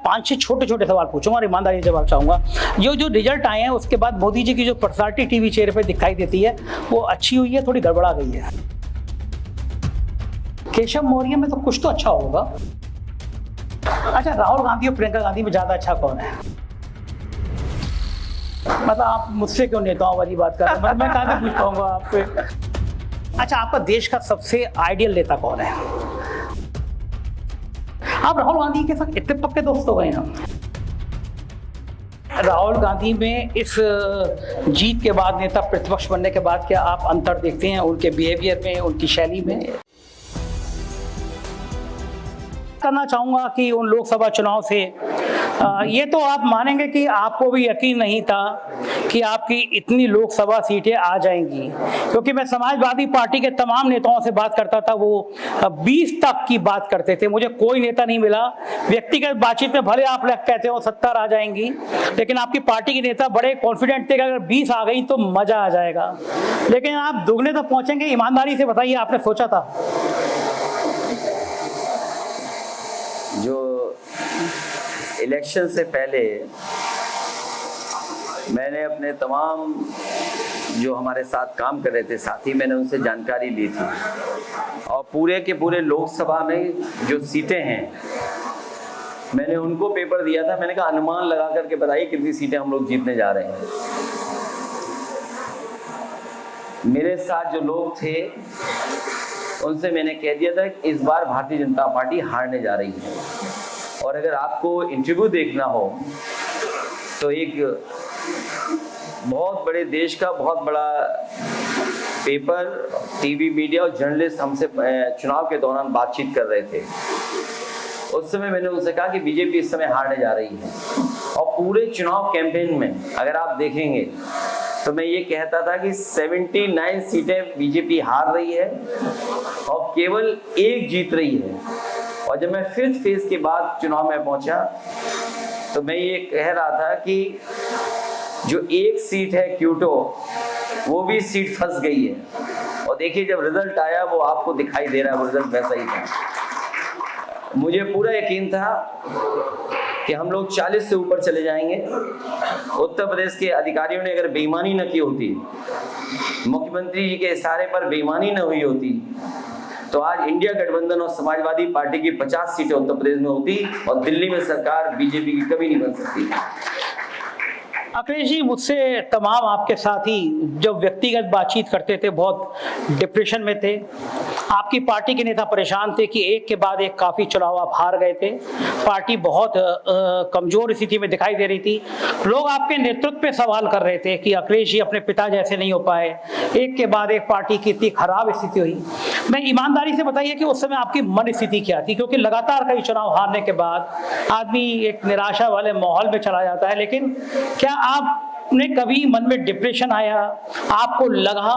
5-6 छोटे छोटे सवाल पूछूंगा और ईमानदारी से जवाब चाहूंगा। जो रिजल्ट आए हैं उसके बाद मोदी जी की जो पर्सनालिटी टीवी चेहरे पे दिखाई देती है वो अच्छी हुई है, थोड़ी गड़बड़ा गई है। केशव मौर्य में तो कुछ तो अच्छा होगा। अच्छा, राहुल गांधी और प्रियंका गांधी में ज्यादा अच्छा कौन है? मतलब आप मुझसे क्यों नेताओं वाली बात कर रहे हैं? मतलब मैं कहाँ से पूछ पाऊंगा आपसे? अच्छा, आपका देश का सबसे आइडियल नेता कौन है? आप राहुल गांधी के साथ इतने पक्के दोस्त हो गए ना। राहुल गांधी में इस जीत के बाद, नेता प्रतिपक्ष बनने के बाद, क्या आप अंतर देखते हैं उनके बिहेवियर में, उनकी शैली में? करना चाहूंगा कि उन लोकसभा चुनाव से ये तो आप मानेंगे कि आपको भी यकीन नहीं था कि आपकी इतनी लोकसभा सीटें आ जाएंगी, क्योंकि मैं समाजवादी पार्टी के तमाम नेताओं से बात करता था, वो 20 तक की बात करते थे। मुझे कोई नेता नहीं मिला। व्यक्तिगत बातचीत में भले आप कहते हो 70 आ जाएंगी, लेकिन आपकी पार्टी के नेता बड़े कॉन्फिडेंट थे कि अगर 20 आ गई तो मजा आ जाएगा। लेकिन आप दुगने तक पहुंचेंगे, ईमानदारी से बताइए, आपने सोचा था? जो इलेक्शन से पहले मैंने अपने तमाम जो हमारे साथ काम कर रहे थे साथी, मैंने उनसे जानकारी ली थी और पूरे के पूरे लोकसभा में जो सीटें हैं मैंने उनको पेपर दिया था। मैंने कहा अनुमान लगा करके बताइए कितनी सीटें हम लोग जीतने जा रहे हैं। मेरे साथ जो लोग थे उनसे मैंने कह दिया था कि इस बार भारतीय जनता पार्टी हारने जा रही है, और अगर आपको इंटरव्यू देखना हो तो एक बहुत बड़े देश का बहुत बड़ा पेपर, टीवी, मीडिया और जर्नलिस्ट हमसे चुनाव के दौरान बातचीत कर रहे थे। उस समय मैंने उनसे कहा कि बीजेपी इस समय हारने जा रही है, और पूरे चुनाव कैंपेन में अगर आप देखेंगे तो मैं ये कहता था कि 79 सीटें बीजेपी हार रही है और केवल 1 जीत रही है। और जब मैं 5th फेज के बाद चुनाव में पहुंचा तो मैं ये कह रहा था कि जो 1 सीट है क्यूटो, वो भी सीट फंस गई है। और देखिए जब रिजल्ट आया वो आपको दिखाई दे रहा है, वो रिजल्ट वैसा ही था। मुझे पूरा यकीन था कि हम लोग 40 से ऊपर चले जाएंगे। उत्तर प्रदेश के अधिकारियों ने अगर बेईमानी न की होती, मुख्यमंत्री जी के इशारे पर बेईमानी न हुई होती, तो आज इंडिया गठबंधन और समाजवादी पार्टी की 50 सीटें उत्तर प्रदेश में होती और दिल्ली में सरकार बीजेपी की कभी नहीं बन सकती। अखिलेश जी, मुझसे तमाम आपके साथी जब व्यक्तिगत बातचीत करते थे बहुत डिप्रेशन में थे। आपकी पार्टी के नेता परेशान थे कि एक के बाद एक काफ़ी चुनाव आप हार गए थे, पार्टी बहुत कमज़ोर स्थिति में दिखाई दे रही थी। लोग आपके नेतृत्व पे सवाल कर रहे थे कि अखिलेश जी अपने पिता जैसे नहीं हो पाए, एक के बाद एक पार्टी की इतनी खराब स्थिति हुई। मैं ईमानदारी से बताइए कि उस समय आपकी मन स्थिति क्या थी? क्योंकि लगातार कई चुनाव हारने के बाद आदमी एक निराशा वाले माहौल में चला जाता है, लेकिन क्या आपने कभी मन में डिप्रेशन आया? आपको लगा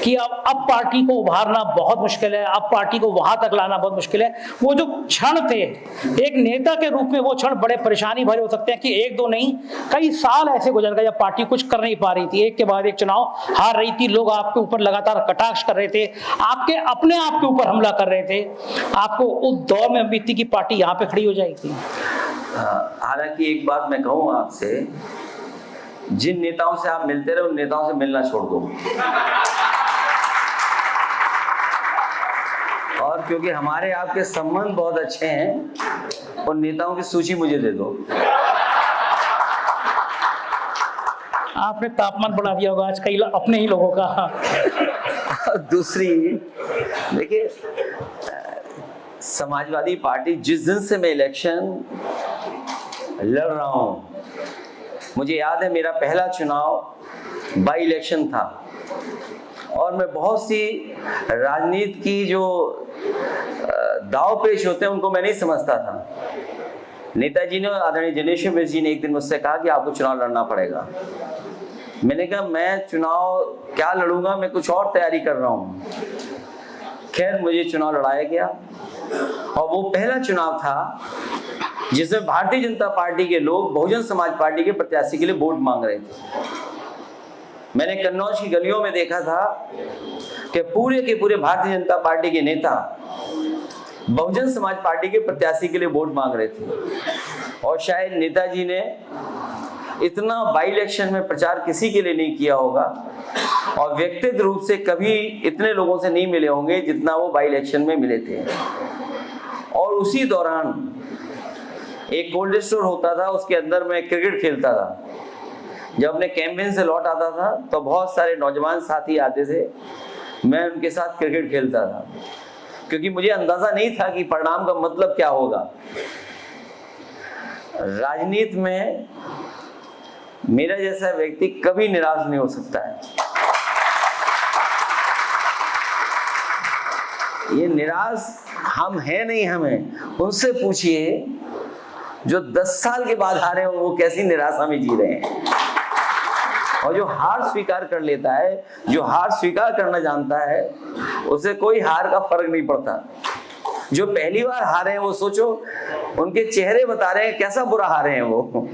कि अब पार्टी को उभारना बहुत मुश्किल है, अब पार्टी को वहां तक लाना बहुत मुश्किल है? वो जो क्षण थे एक नेता के रूप में, वो क्षण बड़े परेशानी भरे हो सकते हैं कि 1-2 नहीं, कई साल ऐसे गुजर गए जब पार्टी कुछ कर नहीं पा रही थी, एक के बाद एक चुनाव हार रही थी, लोग आपके ऊपर लगातार कटाक्ष कर रहे थे, आपके अपने आप के ऊपर हमला कर रहे थे। आपको उस दौर में उम्मीद थी कि पार्टी यहाँ पे खड़ी हो जाएगी? हालांकि एक बात मैं कहूँ आपसे, जिन नेताओं से आप मिलते रहे उन नेताओं से मिलना छोड़ दो। और क्योंकि हमारे आपके संबंध बहुत अच्छे हैं, उन नेताओं की सूची मुझे दे दो। आपने तापमान बढ़ा दिया होगा आज कई अपने ही लोगों का। दूसरी देखिए, समाजवादी पार्टी जिस दिन से मैं इलेक्शन लड़ रहा हूं, मुझे याद है मेरा पहला चुनाव बाई इलेक्शन था, और मैं बहुत सी राजनीति की जो दाव पेश होते हैं उनको मैं नहीं समझता था। नेताजी ने, आदरणीय जनेश्वर मिश्र जी ने एक दिन मुझसे कहा कि आपको चुनाव लड़ना पड़ेगा। मैंने कहा मैं चुनाव क्या लड़ूंगा, मैं कुछ और तैयारी कर रहा हूँ। खैर मुझे चुनाव लड़ाया गया, और वो पहला चुनाव था जिसमें भारतीय जनता पार्टी के लोग बहुजन समाज पार्टी के प्रत्याशी के लिए वोट मांग रहे थे। मैंने कन्नौज की गलियों में देखा था कि पूरे के पूरे भारतीय जनता पार्टी के नेता बहुजन समाज पार्टी के प्रत्याशी के लिए वोट मांग रहे थे और शायद नेताजी ने इतना बाई इलेक्शन में प्रचार किसी के लिए नहीं किया होगा और व्यक्तिगत रूप से कभी इतने लोगों से नहीं मिले होंगे जितना वो बाई इलेक्शन में मिले थे। और उसी दौरान एक कोल्ड स्टोर होता था, उसके अंदर मैं क्रिकेट खेलता था। जब अपने कैंपेन से लौट आता था तो बहुत सारे नौजवान साथी आते थे, मैं उनके साथ क्रिकेट खेलता था क्योंकि मुझे अंदाजा नहीं था कि परिणाम का मतलब क्या होगा। राजनीति में मेरा जैसा व्यक्ति कभी निराश नहीं हो सकता है। ये निराश हम हैं नहीं, हमें उनसे पूछिए जो 10 साल के बाद हारे हो वो कैसी निराशा में जी रहे हैं। और जो हार स्वीकार कर लेता है, जो हार स्वीकार करना जानता है, उसे कोई हार का फर्क नहीं पड़ता। जो पहली बार हारे हैं वो सोचो उनके चेहरे बता रहे हैं कैसा बुरा हारे हैं वो।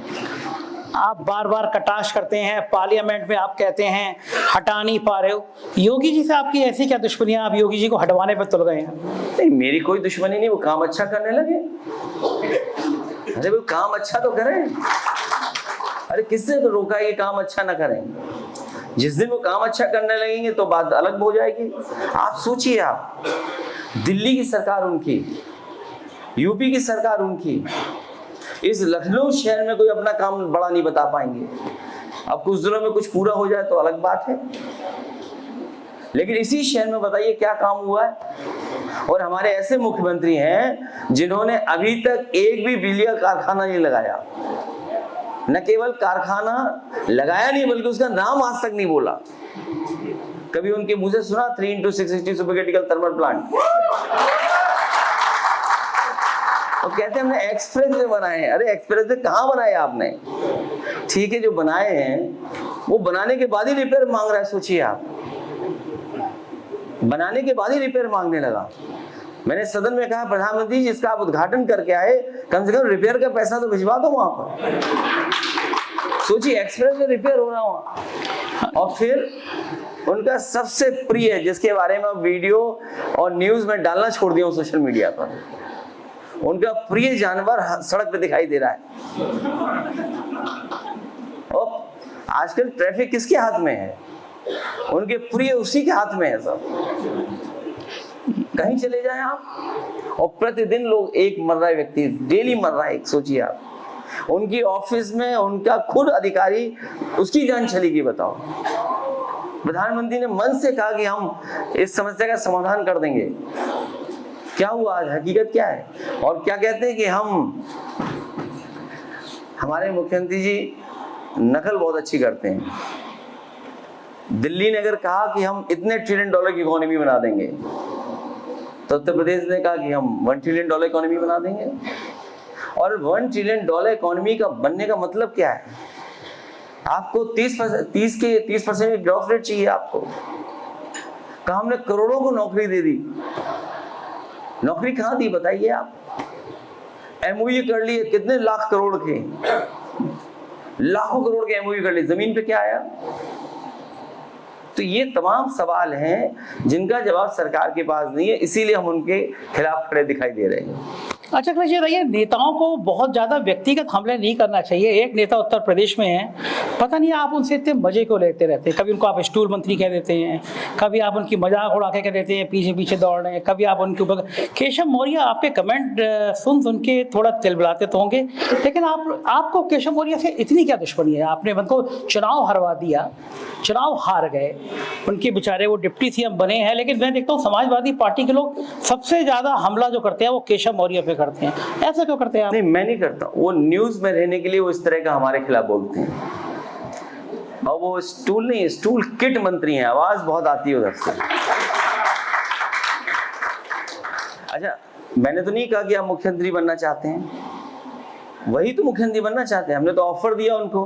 आप बार बार कटाक्ष करते हैं, पार्लियामेंट में आप कहते हैं हटा नहीं पा रहे हो। योगी जी से आपकी ऐसी क्या दुश्मनियां, आप योगी जी को हटवाने पर तुल गए हैं? नहीं, मेरी कोई दुश्मनी नहीं, वो काम अच्छा करने लगे। अरे वो काम अच्छा तो करें। अरे किसने तो रोका ये काम अच्छा ना करें? जिस दिन वो काम अच्छा करने लगेंगे तो बात अलग हो जाएगी। आप सोचिए, आप दिल्ली की सरकार उनकी, यूपी की सरकार उनकी, इस लखनऊ शहर में कोई अपना काम बड़ा नहीं बता पाएंगे। अब कुछ दिनों में कुछ पूरा हो जाए तो अलग बात है, लेकिन इसी शहर में बताइए क्या काम हुआ है। और हमारे ऐसे मुख्यमंत्री हैं जिन्होंने अभी तक एक भी बिजली का कारखाना नहीं लगाया। न केवल कारखाना लगाया नहीं बल्कि उसका नाम आज तक नहीं बोला। कभी उनके मुंह से सुना 3x660 super critical thermal plant? और कहते हैं हमने एक्सप्रेस वे बनाए हैं। अरे एक्सप्रेस वे कहाँ बनाए आपने? ठीक है, जो बनाए हैं वो बनाने के बाद ही रिपेयर मांग रहा है। सोचिए आप, बनाने के बाद ही रिपेयर मांगने लगा। मैंने सदन में कहा प्रधानमंत्री जी इसका आप उद्घाटन करके आए, कम से कम रिपेयर का पैसा तो भिजवा दो वहां पर। सोचिए एक्सप्रेस वे रिपेयर हो रहा वहां। और फिर उनका सबसे प्रिय, जिसके बारे में वीडियो और न्यूज में डालना छोड़ दिया सोशल मीडिया पर, उनका प्रिय जानवर सड़क पे दिखाई दे रहा है। और आजकल ट्रैफिक किसके हाथ में है? उनके प्रिय उसी के हाथ में है सब। कहीं चले जाएं आप और प्रतिदिन लोग, एक मर रहा है व्यक्ति, डेली मर रहा है। सोचिए आप, उनकी ऑफिस में उनका खुद अधिकारी, उसकी जान चलेगी। बताओ, प्रधानमंत्री ने मन से कहा कि हम इस समस्या का समाधान कर देंगे। क्या हुआ आज? हकीकत क्या है? और क्या कहते हैं कि हमारे मुख्यमंत्री जी नकल बहुत अच्छी करते हैं। दिल्ली ने अगर कहा कि हम इतने $1 ट्रिलियन की इकोनॉमी बना देंगे, तो उत्तर प्रदेश ने कहा कि हम $1 ट्रिलियन इकोनॉमी बना देंगे। और $1 ट्रिलियन इकोनॉमी का बनने का मतलब क्या है? आपको 30% की ग्रोथ रेट चाहिए। आपको कहा हमने करोड़ों को नौकरी दे दी। नौकरी कहाँ दी बताइए आप? एमओयू कर लिए, कितने लाख करोड़ के, लाखों करोड़ के एमओयू कर लिए, जमीन पे क्या आया? तो ये तमाम सवाल हैं जिनका जवाब सरकार के पास नहीं है, इसीलिए हम उनके खिलाफ खड़े दिखाई दे रहे हैं। अच्छा अखिलेश जी बताइए, नेताओं को बहुत ज़्यादा व्यक्तिगत हमले नहीं करना चाहिए। एक नेता उत्तर प्रदेश में है, पता नहीं आप उनसे इतने मजे को लेते रहते हैं। कभी उनको आप स्टूल मंत्री कह देते हैं, कभी आप उनकी मजाक उड़ा के कह देते हैं पीछे पीछे दौड़ रहे हैं, कभी आप उनके ऊपर। केशव मौर्य आपके कमेंट सुन के थोड़ा तिलमिलाते तो होंगे, लेकिन आपको केशव मौर्य से इतनी क्या दुश्मनी है? आपने उनको चुनाव हरवा दिया, चुनाव हार गए, उनके बेचारे वो डिप्टी सीएम बने हैं, लेकिन मैं देखता हूँ समाजवादी पार्टी के लोग सबसे ज्यादा हमला जो करते हैं वो केशव मौर्य पे करते हैं। ऐसा क्यों करते हैं आप? नहीं, मैं नहीं करता। वो न्यूज में रहने के लिए वो इस तरह का हमारे खिलाफ बोलते हैं। और वो स्टूल नहीं, स्टूल किट मंत्री हैं, आवाज बहुत आती है उधर से। अच्छा, मैंने तो नहीं कहा कि आप मुख्यमंत्री बनना चाहते हैं, वही तो मुख्यमंत्री बनना चाहते हैं। हमने तो ऑफर दिया उनको,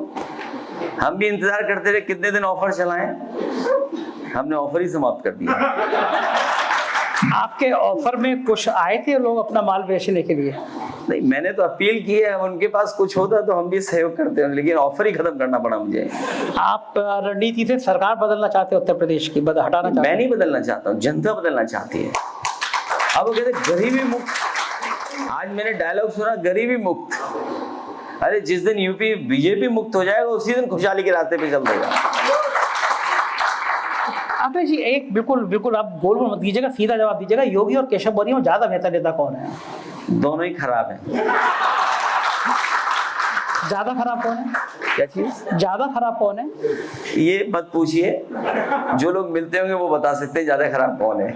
हम भी इंतजार करते रहे कितने दिन ऑफर चलाएं, हमने ऑफर ही समाप्त कर दिया। आपके ऑफर में कुछ आए थे लोग अपना माल बेचने के लिए? नहीं, मैंने तो अपील की है, उनके पास कुछ होता तो हम भी सहयोग करते हैं, लेकिन ऑफर ही खत्म करना पड़ा मुझे। आप रणनीति से सरकार बदलना चाहते हैं उत्तर प्रदेश की, हटाना चाहते हैं? मैं नहीं बदलना चाहता हूँ, जनता बदलना चाहती है। अब वो कहते गरीबी मुक्त। आज मैंने डायलॉग सुना, गरीबी मुक्त। अरे जिस दिन यूपी बीजेपी मुक्त हो जाएगा उसी दिन खुशहाली के रास्ते पे चल देगा। अखिलेश जी, एक बिल्कुल आप गोल मत दीजिएगा, सीधा जवाब दीजिएगा, योगी और केशव मौर्य में ज्यादा बेहतर नेता कौन है? दोनों ही खराब हैं। ज्यादा खराब कौन है? क्या चीज? ज्यादा खराब कौन है? ये मत पूछिए, जो लोग मिलते होंगे वो बता सकते हैं ज्यादा खराब कौन है।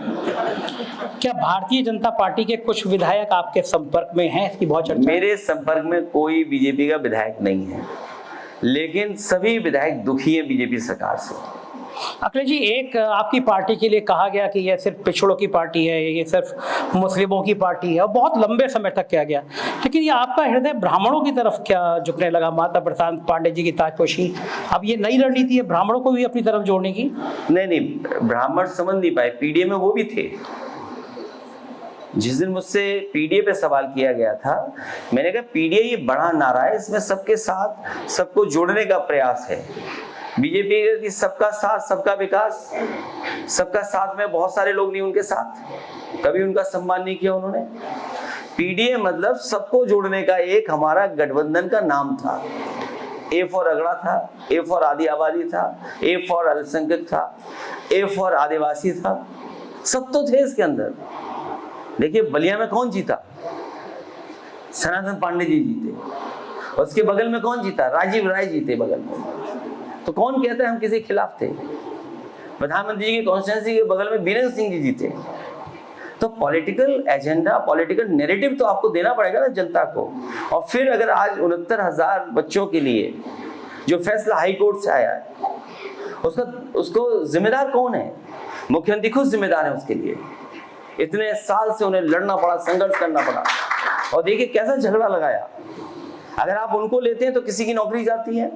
क्या भारतीय जनता पार्टी के कुछ विधायक आपके संपर्क में हैं? इसकी बहुत चर्चा। मेरे संपर्क में कोई बीजेपी का विधायक नहीं है, लेकिन सभी विधायक दुखी हैं बीजेपी सरकार से। अखिलेश जी, एक आपकी पार्टी के लिए कहा गया कि यह सिर्फ पिछड़ों की पार्टी है, ये सिर्फ मुस्लिमों की पार्टी है, और बहुत लंबे समय तक किया गया, लेकिन ये आपका हृदय ब्राह्मणों की तरफ क्या झुकने लगा? माता प्रशांत पांडे जी की ताजपोशी, अब ये नई रणनीति है ब्राह्मणों को भी अपनी तरफ जोड़ने की? नहीं, ब्राह्मण समझ नहीं पाए, पीडीए में वो भी थे। जिस दिन मुझसे पीडीए पे सवाल किया गया था, मैंने कहा पीडीए ये बड़ा नारा है, इसमें सबके साथ सबको जोड़ने का प्रयास है। बीजेपी की सबका साथ सबका विकास, सबका साथ में बहुत सारे लोग नहीं उनके साथ, कभी उनका सम्मान नहीं किया उन्होंने। पीडीए मतलब सबको जोड़ने का एक हमारा गठबंधन का नाम था। ए फॉर अगड़ा था, ए फॉर आदि आबादी था, ए फॉर अल्पसंख्यक था, ए फॉर आदिवासी था, सब तो थे इसके अंदर। देखिए बलिया में कौन जीता? सनातन पांडे जी जीते। उसके बगल में कौन जीता? राजीव राय जीते बगल में। तो कौन कहता है हम किसी के खिलाफ थे? प्रधानमंत्री जी की कॉन्स्टिट्यूंसी के बगल में बीरेंद्र सिंह जी जीते। तो पॉलिटिकल एजेंडा, पॉलिटिकल नैरेटिव तो आपको देना पड़ेगा ना जनता को। और फिर अगर आज 69,000 बच्चों के लिए जो फैसला हाई कोर्ट से आया है, उसको जिम्मेदार कौन है? मुख्यमंत्री खुद जिम्मेदार है उसके लिए। इतने साल से उन्हें लड़ना पड़ा, संघर्ष करना पड़ा, और देखिए कैसा झगड़ा लगाया। अगर आप उनको लेते हैं तो किसी की नौकरी जाती है,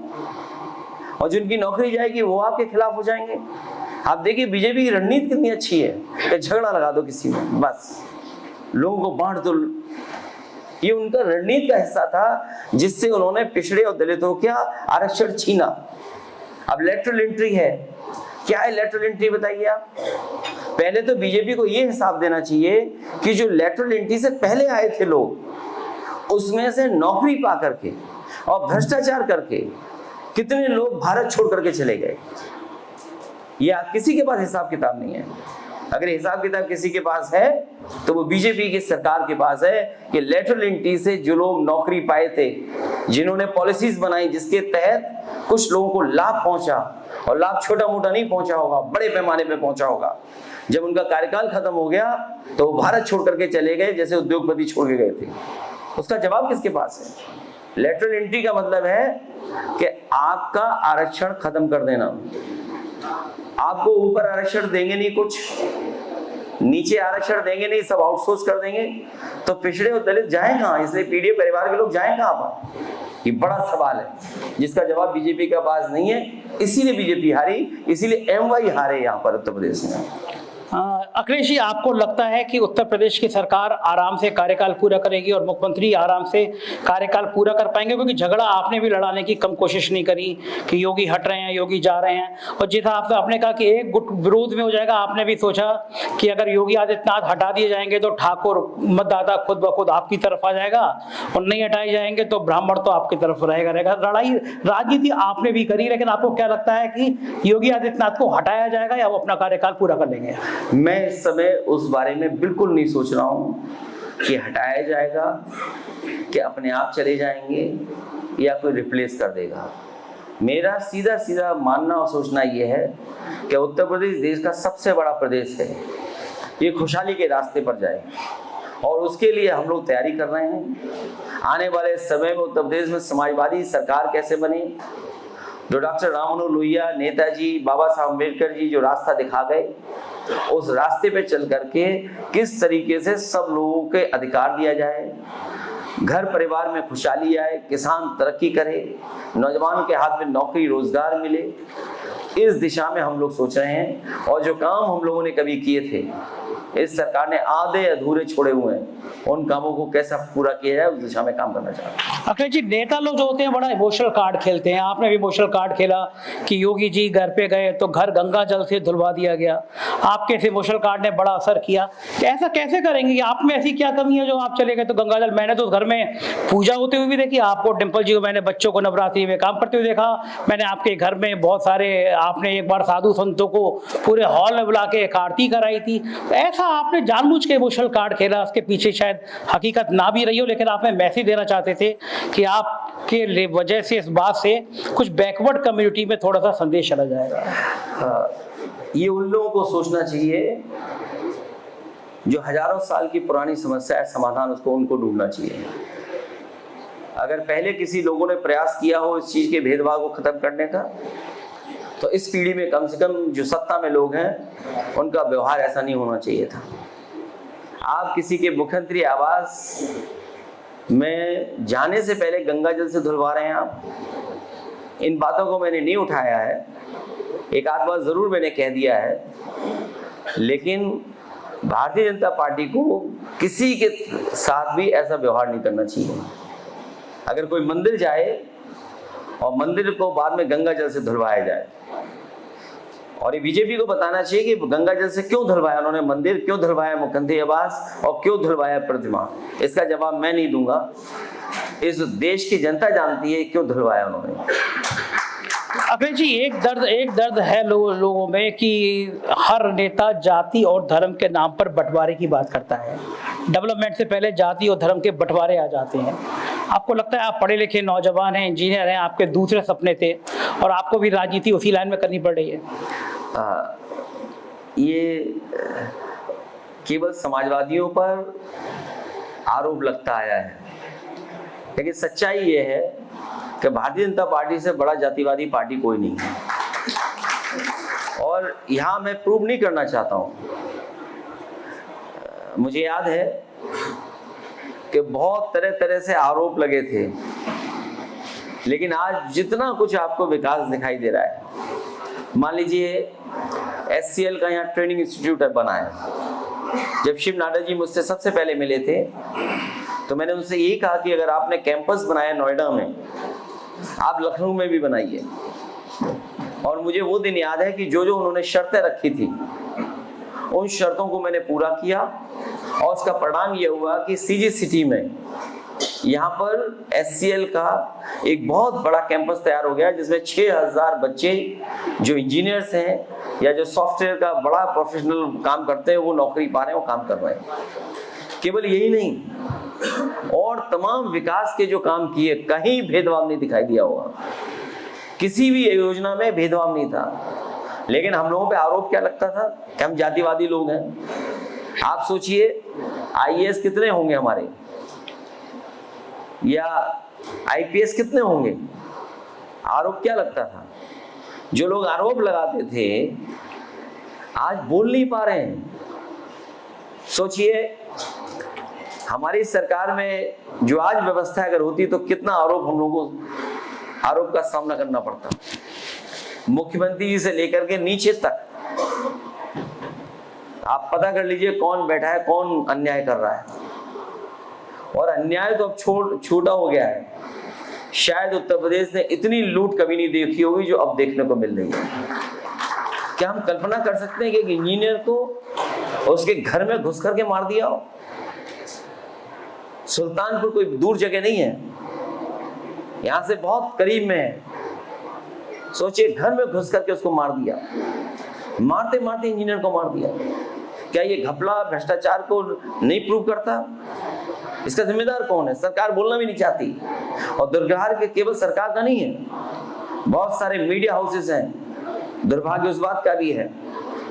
और जिनकी नौकरी जाएगी वो आपके खिलाफ हो जाएंगे। आप देखिए बीजेपी की रणनीति कितनी अच्छी है कि झगड़ा लगा दो किसी में, बस लोगों को बांट दो। ये उनका रणनीति का हिस्सा था, जिससे उन्होंने पिछड़े और दलितों का आरक्षण छीना। अब लेटरल एंट्री है। क्या है लेटरल एंट्री बताइए आप? पहले तो बीजेपी को ये हिसाब देना चाहिए कि जो लेटरल एंट्री से पहले आए थे लोग, उसमें से नौकरी पा करके और भ्रष्टाचार करके कितने लोग भारत छोड़ करके चले गए। ये किसी के पास हिसाब किताब नहीं है। अगर हिसाब किताब किसी के पास है तो वो बीजेपी की सरकार के पास है कि लेटरल एंट्री से जो लोग नौकरी पाए थे, जिन्होंने पॉलिसीज बनाई जिसके तहत कुछ लोगों को लाभ पहुंचा, और लाभ छोटा मोटा नहीं पहुंचा होगा, बड़े पैमाने पे पहुंचा होगा। जब उनका कार्यकाल खत्म हो गया तो वो भारत छोड़ करके चले गए, जैसे उद्योगपति छोड़ के गए थे। उसका जवाब किसके पास है? लेटरल एंट्री का मतलब है कि आपका आरक्षण खत्म कर देना। आपको ऊपर आरक्षण देंगे नहीं, कुछ नीचे आरक्षण देंगे नहीं, सब आउटसोर्स कर देंगे, तो पिछड़े और दलित जाएं कहां? इसलिए पीडीए परिवार के लोग जाएं कहां पर? ये बड़ा सवाल है जिसका जवाब बीजेपी के पास नहीं है। इसीलिए बीजेपी हारी, इसीलिए एमवाई हारे यहाँ पर उत्तर प्रदेश में। अखिलेश जी, आपको लगता है कि उत्तर प्रदेश की सरकार आराम से कार्यकाल पूरा करेगी और मुख्यमंत्री आराम से कार्यकाल पूरा कर पाएंगे? क्योंकि झगड़ा आपने भी लड़ाने की कम कोशिश नहीं करी कि योगी हट रहे हैं, योगी जा रहे हैं, और जितना आपने कहा कि एक गुट विरोध में हो जाएगा, आपने भी सोचा कि अगर योगी आदित्यनाथ हटा दिए जाएंगे तो ठाकुर मतदाता खुद ब खुद आपकी तरफ आ जाएगा, और नहीं हटाए जाएंगे तो ब्राह्मण तो आपकी तरफ रहेगा। लड़ाई राजनीति आपने भी करी, लेकिन आपको क्या लगता है कि योगी आदित्यनाथ को हटाया जाएगा या वो अपना कार्यकाल पूरा कर लेंगे? मैं इस समय उस बारे में बिल्कुल नहीं सोच रहा हूं कि हटाया जाएगा, कि अपने आप चले जाएंगे या कोई रिप्लेस कर देगा। मेरा सीधा सीधा मानना और सोचना यह है कि उत्तर प्रदेश देश का सबसे बड़ा प्रदेश है, ये खुशहाली के रास्ते पर जाए, और उसके लिए हम लोग तैयारी कर रहे हैं। आने वाले समय में उत्तर प्रदेश में समाजवादी सरकार कैसे बने, जो डॉक्टर राम मनोहर लोहिया, नेताजी, बाबा साहब अम्बेडकर जी जो रास्ता दिखा गए, उस रास्ते पे चल करके किस तरीके से सब लोगों के अधिकार दिया जाए, घर परिवार में खुशहाली आए, किसान तरक्की करे, नौजवान के हाथ में नौकरी रोजगार मिले, इस दिशा में हम लोग सोच रहे हैं, और जो काम हम लोगों ने कभी किए थे, इस सरकार ने आधे अधूरे छोड़े हुए हैं, उन कामों को कैसा पूरा किया जाए उस दिशा में काम करना चाहते हैं। अखिलेश जी, नेता लोग जो होते हैं बड़ा इमोशनल कार्ड खेलते हैं। आपने भी इमोशनल कार्ड खेला कि योगी जी घर पे गए तो घर गंगा जल से धुलवा दिया गया। आपके इस इमोशनल कार्ड ने बड़ा असर किया। ऐसा कैसे करेंगे कि आप में ऐसी क्या कमी है जो आप चले गए तो गंगा जल? मैंने तो घर में पूजा होते हुए भी देखी, आपको डिम्पल जी को मैंने बच्चों को नवरात्रि में काम करते हुए देखा, मैंने आपके घर में बहुत सारे, आपने एक बार साधु संतों को पूरे हॉल में बुला के एक आरती कराई थी। ऐसा आपने जानबूझ के इमोशनल कार्ड खेला, उसके पीछे शायद हकीकत ना भी रही हो, लेकिन आप में मैसेज देना चाहते थे कि आपके वजह से, इस बात से कुछ बैकवर्ड कम्युनिटी में थोड़ा सा संदेश चला जाएगा। ये उन लोगों को सोचना चाहिए जो हजारों साल की पुरानी समस्या है, समाधान उसको उनको ढूंढना चाहिए। अगर पहले किसी लोगों ने प्रयास किया हो इस चीज के भेदभाव को खत्म करने का, तो इस पीढ़ी में कम से कम जो सत्ता में लोग हैं उनका व्यवहार ऐसा नहीं होना चाहिए था। आप किसी के मुख्यमंत्री आवास में जाने से पहले गंगा जल से धुलवा रहे हैं आप। इन बातों को मैंने नहीं उठाया है, एक आध बार जरूर मैंने कह दिया है, लेकिन भारतीय जनता पार्टी को किसी के साथ भी ऐसा व्यवहार नहीं करना चाहिए। अगर कोई मंदिर जाए और मंदिर को बाद में गंगा जल से धुलवाया जाए, और ये बीजेपी को बताना चाहिए कि गंगा जल से क्यों धुलवाया उन्होंने मंदिर, क्यों धुलवाया मुख्यमंत्री आवास और क्यों धुलवाया प्रतिमा। इसका जवाब मैं नहीं दूंगा, इस देश की जनता जानती है क्यों धुलवाया उन्होंने। अखिलेश जी, एक दर्द है लोगों में कि हर नेता जाति और धर्म के नाम पर बंटवारे की बात करता है। डेवलपमेंट से पहले जाति और धर्म के बंटवारे आ जाते हैं। आपको लगता है, आप पढ़े लिखे नौजवान हैं, इंजीनियर हैं, आपके दूसरे सपने थे और आपको भी राजनीति उसी लाइन में करनी पड़ रही है? ये केवल समाजवादियों पर आरोप लगता आया है, लेकिन सच्चाई ये है कि भारतीय जनता पार्टी से बड़ा जातिवादी पार्टी कोई नहीं है। और यहां मैं प्रूव नहीं करना चाहता हूं। मुझे याद है कि बहुत तरह तरह से आरोप लगे थे, लेकिन आज जितना कुछ आपको विकास दिखाई दे रहा है, मान लीजिए SCL का यहाँ ट्रेनिंग इंस्टीट्यूट बना है। जब शिव नाडा जी मुझसे सबसे पहले मिले थे तो मैंने उनसे यही कहा कि अगर आपने कैंपस बनाया नोएडा में, आप लखनऊ में भी बनाइए। और मुझे वो दिन याद है कि जो जो उन्होंने शर्तें रखी थी उन शर्तों को मैंने पूरा किया, और उसका परिणाम ये हुआ कि CG सिटी में यहाँ पर SCL का एक बहुत बड़ा कैंपस तैयार हो गया, जिसमें 6000 बच्चे जो इंजीनियर्स हैं या जो सॉफ्टवेयर का बड़ा प्रोफेशनल काम करते हैं वो नौकरी पा रहे हैं, वो काम कर रहे हैं। केवल यही नहीं, और तमाम विकास के जो काम किए, कहीं भेदभाव नहीं दिखाई दिया होगा, किसी भी योजना में भेदभाव नहीं था। लेकिन हम लोगों पे आरोप क्या लगता था कि हम जातिवादी लोग हैं। आप सोचिए IAS कितने होंगे हमारे, या IPS कितने होंगे? आरोप क्या लगता था? जो लोग आरोप लगाते थे आज बोल नहीं पा रहे हैं। सोचिए हमारी सरकार में जो आज व्यवस्था अगर होती तो कितना आरोप हम लोगों को आरोप का सामना करना पड़ता, मुख्यमंत्री जी से लेकर के नीचे तक। आप पता कर लीजिए कौन बैठा है, कौन अन्याय कर रहा है। और अन्याय तो अब छोटा हो गया है। शायद उत्तर प्रदेश ने इतनी लूट कभी नहीं देखी होगी जो अब देखने को मिल रही है। क्या हम कल्पना कर सकते हैं कि एक इंजीनियर को उसके घर में घुस करके मार दिया हो? सुल्तानपुर कोई दूर जगह नहीं है, यहां से बहुत करीब में है। सोचिए घर में घुस करके उसको मार दिया, मारते मारते इंजीनियर को मार दिया। क्या ये घपला भ्रष्टाचार को नहीं प्रूव करता? इसका जिम्मेदार कौन है? सरकार बोलना भी नहीं चाहती। और दुर्भाग्य केवल सरकार का नहीं है, बहुत सारे मीडिया हाउसेस हैं। दुर्भाग्य उस बात का भी है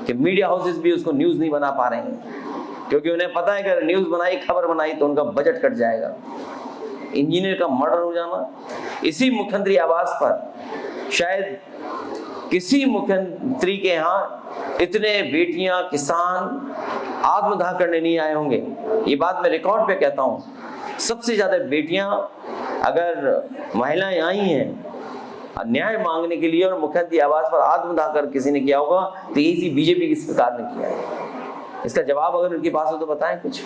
कि मीडिया हाउसेस भी उसको न्यूज नहीं बना पा रहे हैं, क्योंकि उन्हें पता है कि अगर न्यूज बनाई, खबर बनाई तो उनका बजट कट जाएगा। इंजीनियर का मर्डर हो जाना इसी मुख्यमंत्री आवास पर, शायद किसी मुख्यमंत्री के यहाँ इतने बेटियां किसान आत्मदाह करने नहीं आए होंगे। ये बात मैं रिकॉर्ड पे कहता हूँ। सबसे ज्यादा बेटियां अगर महिलाएं आई हैं न्याय मांगने के लिए, और मुख्यमंत्री आवास पर आत्मदाह कर किसी ने किया होगा तो यही बीजेपी की सरकार ने किया है। इसका जवाब अगर उनके पास हो तो बताएं कुछ।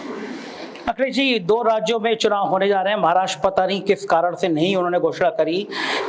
अखिलेश जी, 2 राज्यों में चुनाव होने जा रहे हैं। महाराष्ट्र पता नहीं किस कारण से नहीं उन्होंने घोषणा करी।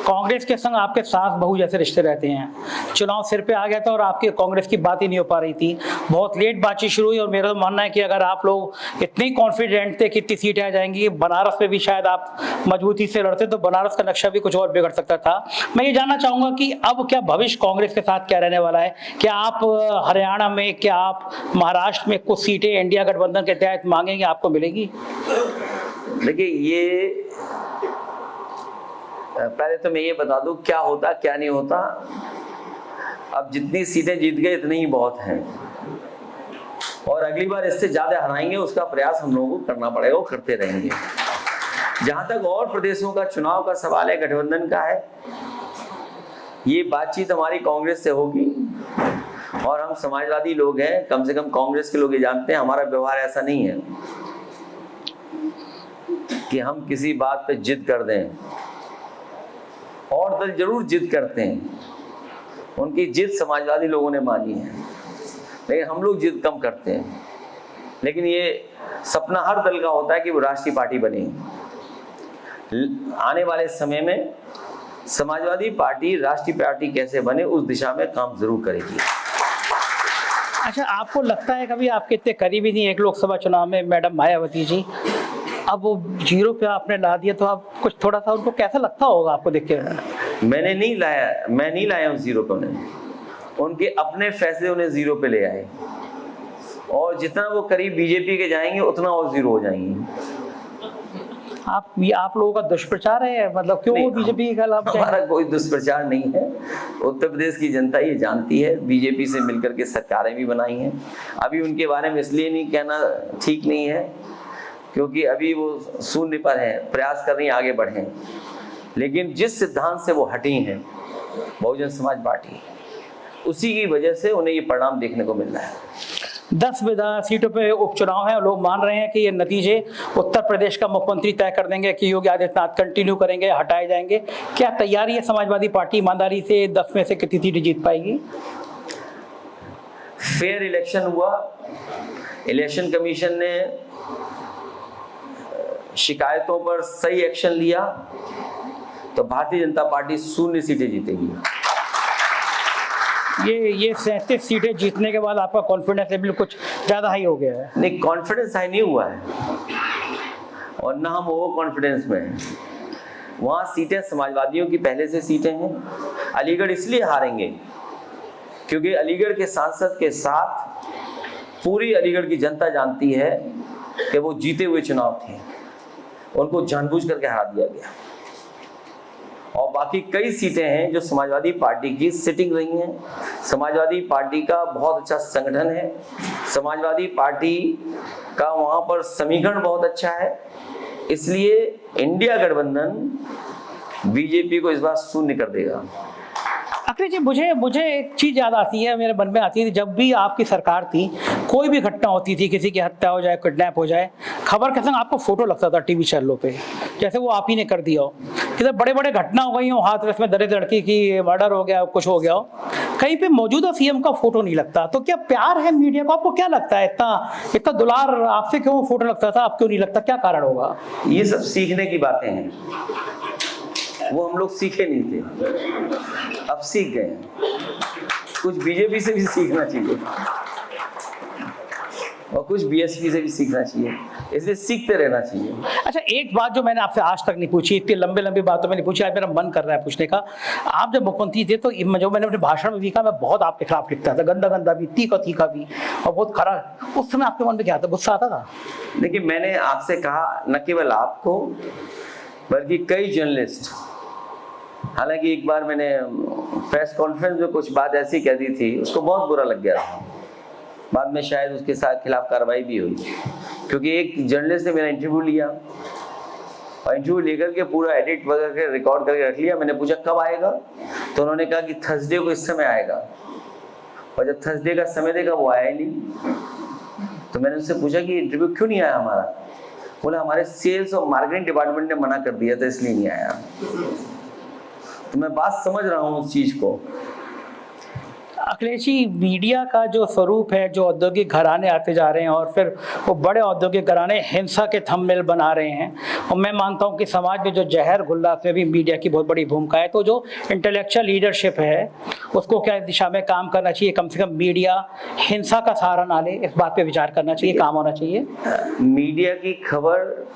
कांग्रेस के संग आपके सास बहू जैसे रिश्ते रहते हैं। चुनाव सिर पे आ गया था और आपकी कांग्रेस की बात ही नहीं हो पा रही थी। बहुत लेट बातचीत शुरू हुई और मेरा तो मानना है कि अगर आप लोग इतने कॉन्फिडेंट थे कि इतनी सीटें आ जाएंगी, बनारस में भी शायद आप मजबूती से लड़ते तो बनारस का नक्शा भी कुछ और बिगड़ सकता था। मैं ये जानना चाहूंगा कि अब क्या भविष्य कांग्रेस के साथ क्या रहने वाला है? क्या आप हरियाणा में, क्या आप महाराष्ट्र में कुछ सीटें इंडिया गठबंधन के तहत मांगेंगे, आपको मिलेगी? देखिए, ये पहले तो मैं ये बता दूं क्या होता क्या नहीं होता। अब जितनी सीटें जीत गए इतनी ही बहुत हैं, और अगली बार इससे ज्यादा हराएंगे उसका प्रयास हम लोगों को करना पड़ेगा, वो करते रहेंगे। जहां तक और प्रदेशों का चुनाव का सवाल है, गठबंधन का है, ये बातचीत हमारी कांग्रेस से होगी, और हम समाजवादी लोग हैं, कम से कम कांग्रेस के लोग ये जानते हैं हमारा व्यवहार ऐसा नहीं है कि हम किसी बात पे जिद कर दें। और दल जरूर जिद करते हैं, उनकी जिद समाजवादी लोगों ने मानी है, लेकिन हम लोग जिद कम करते हैं। लेकिन ये सपना हर दल का होता है कि वो राष्ट्रीय पार्टी बने। आने वाले समय में समाजवादी पार्टी राष्ट्रीय पार्टी कैसे बने उस दिशा में काम जरूर करेगी। अच्छा, आपको लगता है कभी आपके इतने करीबी नहीं एक लोकसभा चुनाव में मैडम मायावती जी, अब वो 0 पे आपने ला दिया तो आप कुछ थोड़ा सा उनको कैसा लगता होगा आपको देख के? मैं नहीं लाया हूँ 0 पे उन्हें, उनके अपने फैसले उन्हें 0 पे ले आए, और जितना वो करीब बीजेपी के जाएंगे उतना और 0 हो जाएंगे। आप लोगों का दुष्प्रचार है, मतलब क्यों वो बीजेपी के खिलाफ? हमारा कोई दुष्प्रचार नहीं है। उत्तर प्रदेश की जनता ये जानती है, बीजेपी से मिलकर के सरकारें भी बनाई हैं। अभी उनके बारे में इसलिए नहीं कहना ठीक नहीं है क्योंकि अभी वो शून्य पर हैं, प्रयास कर रही हैं आगे बढ़ें। लेकिन जिस सिद्धांत से वो हटी हैं, बहुजन समाज पार्टी, उसी की वजह से उन्हें ये परिणाम देखने को मिल रहा है। 10 विधान सीटों पे उपचुनाव है, लोग मान रहे हैं कि ये नतीजे उत्तर प्रदेश का मुख्यमंत्री तय कर देंगे कि योगी आदित्यनाथ कंटिन्यू करेंगे, हटाए जाएंगे। क्या तैयारी है समाजवादी पार्टी ईमानदारी से 10 में से कितनी सीटें जीत पाएगी? फेयर इलेक्शन हुआ, इलेक्शन कमीशन ने शिकायतों पर सही एक्शन लिया, तो भारतीय जनता पार्टी 0 सीटें जीतेगी। ये 37 सीटें जीतने के बाद आपका कॉन्फिडेंस लेवल कुछ ज्यादा हाई हो गया है? नहीं, कॉन्फिडेंस हाई नहीं हुआ है, और ना हम वो कॉन्फिडेंस में हैं। वहाँ सीटें समाजवादियों की पहले से सीटें हैं। अलीगढ़ इसलिए हारेंगे क्योंकि अलीगढ़ के सांसद के साथ पूरी अलीगढ़ की जनता जानती है कि वो जीते हुए चुनाव थे, उनको जानबूझ करके हरा दिया गया। और बाकी कई सीटें हैं जो समाजवादी पार्टी की सिटिंग रही हैं। समाजवादी पार्टी का बहुत अच्छा संगठन है, समाजवादी पार्टी का वहाँ पर समीकरण बहुत अच्छा है, इसलिए इंडिया गठबंधन बीजेपी को इस बार 0 कर देगा। अखिलेश जी, मुझे एक चीज याद आती है, मेरे मन में आती थी, जब भी आपकी सरकार थी, कोई भी घटना होती थी, किसी की हत्या हो जाए, किडनैप हो जाए, खबर के संग आपको फोटो लगता था टीवी चैनलों पे, जैसे वो आप ही ने कर दिया हो। किधर बड़े बड़े घटना हो गई हो, हाथरस में दलित लड़की की मर्डर हो गया, कुछ हो गया हो, कहीं पे मौजूदा सीएम का फोटो नहीं लगता। तो क्या प्यार है मीडिया को? आपको क्या लगता है, इतना दुलार आपसे क्यों फोटो लगता था, अब क्यों नहीं लगता? क्या कारण होगा? ये सब सीखने की बातें हैं, वो हम लोग सीखे नहीं थे, अब सीख गए हैं। कुछ बीजेपी से भी सीखना चाहिए और कुछ बीएसपी से भी सीखना चाहिए, इसलिए सीखते रहना चाहिए। अच्छा, एक बात जो मैंने आपसे आज तक नहीं पूछी, इतनी लंबी बातों में नहीं पूछी, आज मेरा मन कर रहा है पूछने का। आप जब मुख्यमंत्री थे तो जो मैंने अपने भाषण में लिखा, मैं बहुत आपके खिलाफ लिखता था, गंदा भी, तीखा भी, और बहुत खरा। उस समय आपके मन में क्या था, गुस्सा आता था? देखिए, मैंने आपसे कहा, न केवल आपको बल्कि कई जर्नलिस्ट, हालांकि एक बार मैंने प्रेस कॉन्फ्रेंस में कुछ बात ऐसी कह दी थी, उसको बहुत बुरा लग गया था। बाद में शायद उसके साथ खिलाफ कार्रवाई भी हुई, क्योंकि एक जर्नलिस्ट ने मेरा इंटरव्यू लिया और इंटरव्यू लेकर के पूरा एडिट वगैरह के रिकॉर्ड करके रख लिया। मैंने पूछा कब आएगा, तो उन्होंने कहा कि थर्सडे को इस समय आएगा, और जब थर्सडे का समय देखा वो आया ही नहीं। तो मैंने उससे पूछा कि इंटरव्यू क्यों नहीं आया हमारा? बोला हमारे सेल्स और मार्केटिंग डिपार्टमेंट ने मना कर दिया था, इसलिए नहीं आया। तो मैं बात समझ रहा हूँ उस चीज को। अखिलेश जी, मीडिया का जो स्वरूप है, जो औद्योगिक घराने आते जा रहे हैं और फिर वो बड़े औद्योगिक घराने हिंसा के थंबनेल बना रहे हैं, और मैं मानता हूं कि समाज में जो जहर घुल रहा है उसमें भी मीडिया की बहुत बड़ी भूमिका है। तो जो इंटेलेक्चुअल लीडरशिप है उसको क्या इस दिशा में काम करना चाहिए? कम से कम मीडिया हिंसा का सहारा ना ले, इस बात पे विचार करना चाहिए, काम होना चाहिए। मीडिया की खबर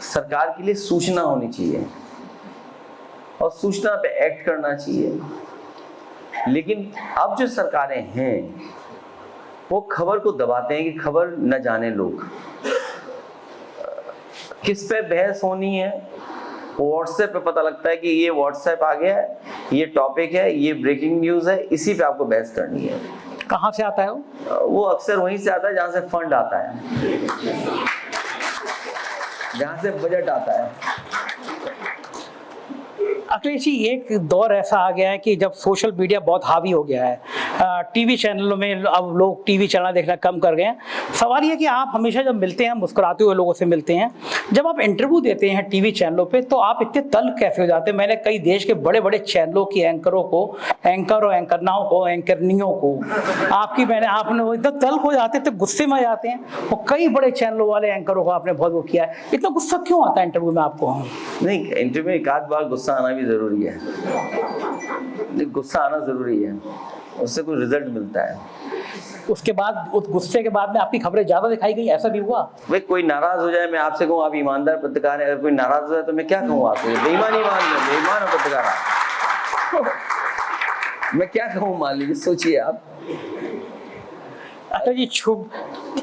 सरकार के लिए सूचना होनी चाहिए और सूचना पे एक्ट करना चाहिए। लेकिन अब जो सरकारें हैं वो खबर को दबाते हैं कि खबर न जाने लोग। किस पे बहस होनी है, व्हाट्सएप पे पता लगता है कि ये व्हाट्सएप आ गया है, ये टॉपिक है, ये ब्रेकिंग न्यूज है, इसी पे आपको बहस करनी है। कहाँ से आता है वो अक्सर वहीं से आता है जहां से फंड आता है, जहां से बजट आता है। अखिलेश जी, एक दौर ऐसा आ गया है कि जब सोशल मीडिया बहुत हावी हो गया है, टीवी चैनलों में अब लोग टीवी चैनल देखना कम कर गए हैं। सवाल ये कि आप हमेशा जब मिलते हैं, मुस्कुराते हुए लोगों से मिलते हैं, जब आप इंटरव्यू देते हैं टीवी चैनलों पे, तो आप इतने तल्ख कैसे हो जाते हैं? मैंने कई देश के बड़े बड़े चैनलों की एंकरों को, एंकर और एंकरनाओं को, एंकरनियों को, आपने वो इतना तल्ख हो जाते थे, गुस्से में आ जाते हैं। और कई बड़े चैनलों वाले एंकरों को आपने बहुत वो किया है, इतना गुस्सा क्यों आता है इंटरव्यू में आपको? नहीं, इंटरव्यू में एक आध बार गुस्सा आना भी जरूरी है, गुस्सा आना जरूरी है, उससे कोई रिजल्ट मिलता है। उसके बाद, उस गुस्से के बाद में आपकी खबरें ज्यादा दिखाई गई, ऐसा भी हुआ? भाई कोई नाराज हो जाए, मैं आपसे कहूँ आप ईमानदार पत्रकार हैं, अगर कोई नाराज हो जाए तो मैं क्या कहूँ आपको? बेईमान है पत्रकार। मैं क्या कहूँ, मान लीजिए, सोचिए आप। अच्छा जी,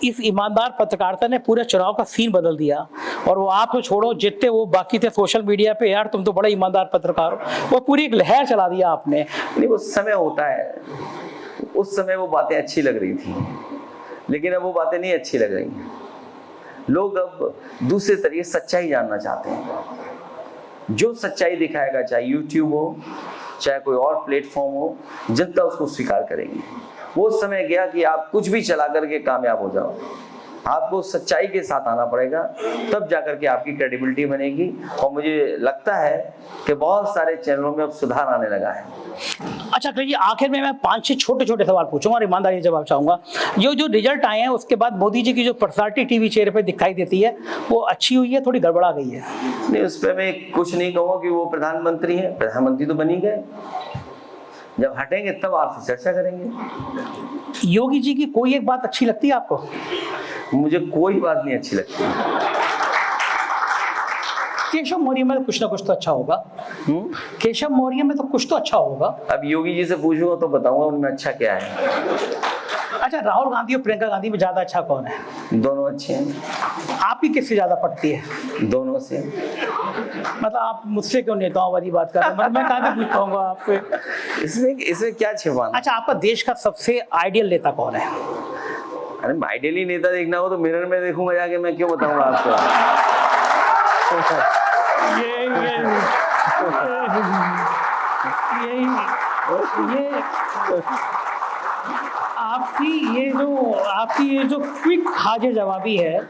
इस ईमानदार पत्रकारिता ने पूरे चुनाव का सीन बदल दिया। और वो आप तो छोड़ो, जितने वो बाकी थे सोशल मीडिया पे, यार तुम तो बड़ा ईमानदार पत्रकार हो, वो पूरी एक लहर चला दिया आपने। नहीं, वो समय होता है, उस समय वो बातें अच्छी लग रही थी, लेकिन अब वो बातें नहीं अच्छी लग रही हैं। लोग अब दूसरे तरीके सच्चाई जानना चाहते हैं। जो सच्चाई दिखाएगा, चाहे यूट्यूब हो, चाहे कोई और प्लेटफॉर्म हो, जनता उसको स्वीकार करेगी। वो समय गया कि आप कुछ भी चला करके कामयाब हो जाओ। आपको सच्चाई के साथ आना पड़ेगा, तब जाकर के आपकी क्रेडिबिलिटी बनेगी। और मुझे लगता है कि बहुत सारे चैनलों में अब सुधार आने लगा है। अच्छा जी, आखिर में मैं 5-6 छोटे-छोटे सवाल पूछूंगा और ईमानदारी से जवाब चाहूंगा। जो रिजल्ट आए हैं उसके बाद मोदी जी की जो पर्सनालिटी टीवी चेहरे पे दिखाई देती है, वो अच्छी हुई है, थोड़ी गड़बड़ा गई है? नहीं, उस पर मैं कुछ नहीं कहूँगा कि वो प्रधानमंत्री है, प्रधानमंत्री तो बनी गए। जब हटेंगे तब आपसे चर्चा करेंगे। योगी जी की कोई एक बात अच्छी लगती है आपको? मुझे कोई बात नहीं अच्छी लगती। केशव मौर्य में कुछ ना कुछ तो अच्छा होगा। केशव मौर्य में तो कुछ तो अच्छा होगा। अब योगी जी से पूछूंगा तो बताऊंगा उनमें अच्छा क्या है। अच्छा, राहुल गांधी और प्रियंका गांधी में ज्यादा अच्छा कौन है? दोनों अच्छे हैं। आपकी किससे ज्यादा पटती है? दोनों से। मतलब आप मुझसे क्यों नेताओं वाली बात कर रहे हैं? मैं कहाँ से पूछ पाऊंगा आपसे? इसमें क्या छिपाना? अच्छा, आपका देश का सबसे आइडियल नेता कौन है? अरे आइडियली नेता देखना हो तो मिरर में देखूंगा जाके, मैं क्यों बताऊंगा आपको? आपकी ये जो क्विक हाजिर जवाबी है,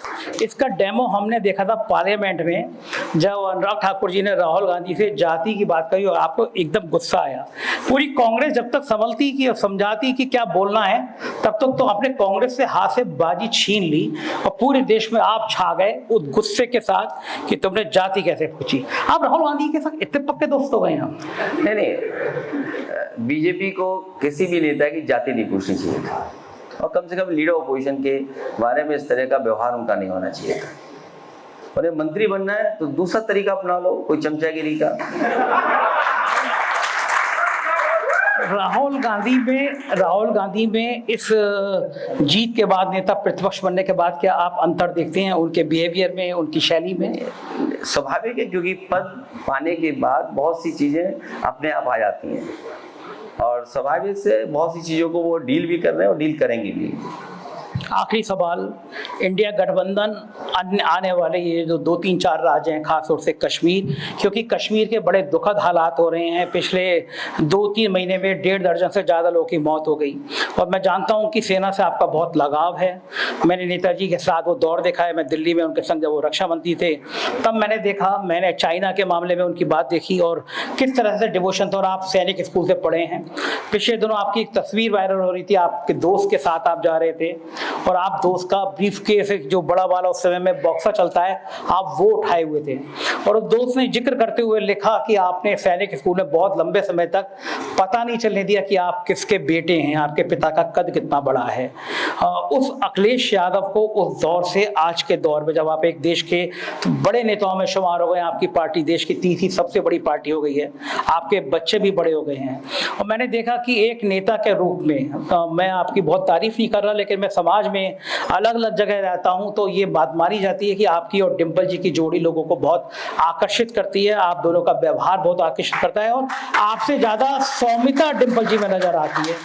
इसका डेमो हमने देखा था पार्लियामेंट में, जब अनुराग ठाकुर जी ने राहुल गांधी से जाति की बात करी और आपको एकदम गुस्सा आया। पूरी कांग्रेस जब तक संभलती कि और समझाती कि क्या बोलना है, तब तक तो आपने कांग्रेस से हाथ से बाजी छीन ली और पूरे देश में आप छा गए उस गुस्से के साथ कि तुमने जाति कैसे पूछी। आप राहुल गांधी के साथ इतने पक्के दोस्त हो गए हैं? नहीं, बीजेपी को किसी भी नेता की जाति नहीं पूछनी चाहिए था, और कम से कम लीडर ऑपोजिशन के बारे में इस तरह का व्यवहार उनका नहीं होना चाहिए था। और मंत्री बनना है तो दूसरा तरीका अपना लो, कोई चमचागिरी का। राहुल गांधी में इस जीत के बाद, नेता प्रतिपक्ष बनने के बाद, क्या आप अंतर देखते हैं उनके बिहेवियर में, उनकी शैली में? स्वाभाविक है, क्योंकि पद पाने के बाद बहुत सी चीजें अपने आप आ जाती हैं और स्वाभाविक से बहुत सी चीजों को वो डील भी कर रहे हैं और डील करेंगे भी। आखिरी सवाल, इंडिया गठबंधन आने वाले ये जो 2-3-4 राज्य हैं, खास तौर से कश्मीर, क्योंकि कश्मीर के बड़े दुखद हालात हो रहे हैं। पिछले 2-3 महीने में 1.5 दर्जन से ज़्यादा लोगों की मौत हो गई और मैं जानता हूं कि सेना से आपका बहुत लगाव है। मैंने नेताजी के साथ वो दौर देखा है, मैं दिल्ली में उनके संग जब वो रक्षा मंत्री थे तब मैंने देखा, मैंने चाइना के मामले में उनकी बात देखी और किस तरह से डिवोशन था। और आप सैनिक स्कूल से पढ़े हैं। पिछले दिनों आपकी एक तस्वीर वायरल हो रही थी, आपके दोस्त के साथ आप जा रहे थे और आप दोस्त का ब्रीफ केस जो बड़ा वाला उस समय में बॉक्सा चलता है, आप वो उठाए हुए थे और उस दोस्त ने जिक्र करते हुए लिखा कि आपने सैनिक स्कूल में बहुत लंबे समय तक पता नहीं चलने दिया कि आप किसके बेटे हैं, आपके पिता का कद कितना बड़ा है। उस अखिलेश यादव को उस दौर से आज के दौर में जब आप एक देश के बड़े नेताओं में शुमार हो गए, आपकी पार्टी देश की तीसरी सबसे बड़ी पार्टी हो गई है, आपके बच्चे भी बड़े हो गए हैं और मैंने देखा कि एक नेता के रूप में मैं आपकी बहुत तारीफ नहीं कर रहा, लेकिन मैं समाज में अलग अलग जगह रहता हूं तो ये बात मानी जाती है कि आपकी और डिंपल जी की जोड़ी लोगों को बहुत आकर्षित करती है। आप दोनों का व्यवहार बहुत आकर्षित करता है और आपसे ज्यादा सौम्यता डिंपल जी में नजर आती है।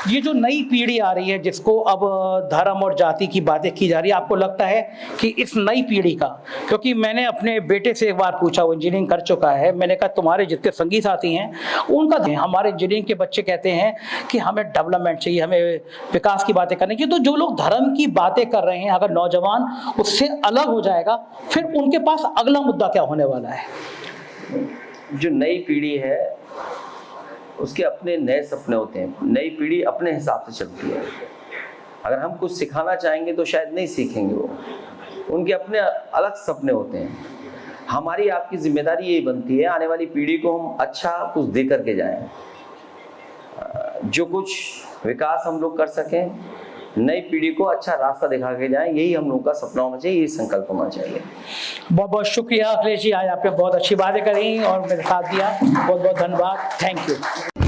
ये जो नई पीढ़ी आ रही है जिसको अब धर्म और जाति की बातें की जा रही है, आपको लगता है कि इस नई पीढ़ी का, क्योंकि मैंने अपने बेटे से एक बार पूछा, वो इंजीनियरिंग कर चुका है, मैंने कहा तुम्हारे जितने संगी साथी हैं उनका, हमारे इंजीनियरिंग के बच्चे कहते हैं कि हमें डेवलपमेंट चाहिए, हमें विकास की बातें करनी चाहिए। तो जो लोग धर्म की बातें कर रहे हैं, अगर नौजवान उससे अलग हो जाएगा फिर उनके पास अगला मुद्दा क्या होने वाला है? जो नई पीढ़ी है उसके अपने नए सपने होते हैं। नई पीढ़ी अपने हिसाब से चलती है। अगर हम कुछ सिखाना चाहेंगे तो शायद नहीं सीखेंगे वो, उनके अपने अलग सपने होते हैं। हमारी आपकी जिम्मेदारी यही बनती है, आने वाली पीढ़ी को हम अच्छा कुछ दे करके जाएं, जो कुछ विकास हम लोग कर सकें, नई पीढ़ी को अच्छा रास्ता दिखा के जाएं, यही हम लोगों का सपना होना चाहिए, यही संकल्प होना चाहिए। बहुत बहुत शुक्रिया अखिलेश जी, आज आपने बहुत अच्छी बातें करी और मेरे साथ दिया। बहुत बहुत धन्यवाद। Thank you.